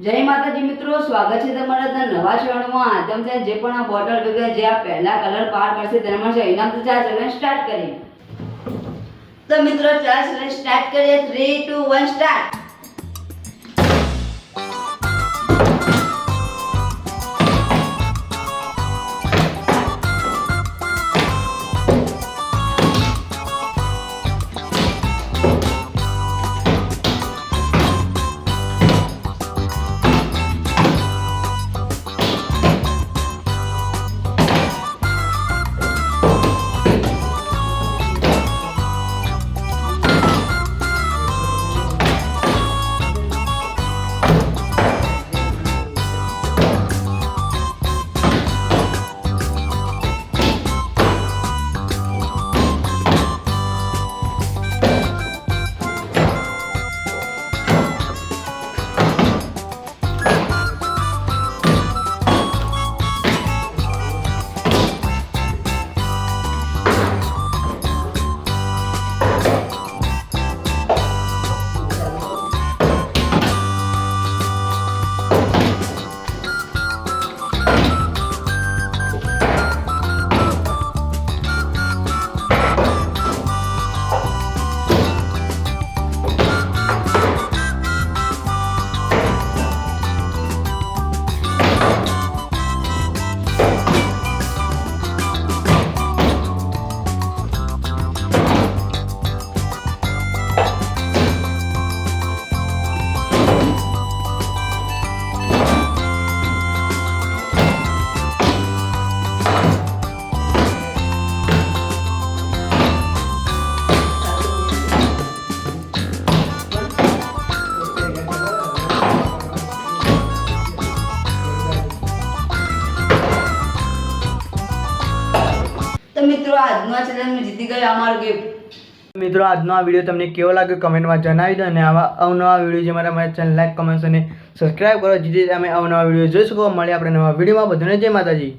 જય માતાજી મિત્રો, સ્વાગત છે તમારા નવા ચેનલમાં. તમે જે પણ આ બોટલ વગેરે જે આ પહેલા કલર પાર કરશે તેમાં છે ઇનામ તો ચાર ચેલેન્જ સ્ટાર્ટ કરીએ. તો મિત્રો ચાર ચેલેન્જ સ્ટાર્ટ કરીએ. 3 2 1 સ્ટાર્ટ. તો મિત્રો આજનો આ ચેલેન્જ જીતી ગયો અમારો ગિફ્ટ. મિત્રો આજનો આ વિડીયો તમને કેવો લાગ્યો કમેન્ટમાં જણાવી દો અને આવા અવનવા વિડીયો જે મારા ચેનલ લાઈક કમેન્ટ અને સબસ્ક્રાઈબ કરો જેથી તમે અવનવા વિડીયો જોઈ શકો. મળીએ આપણે નવા વિડીયોમાં. બધાને જય માતાજી.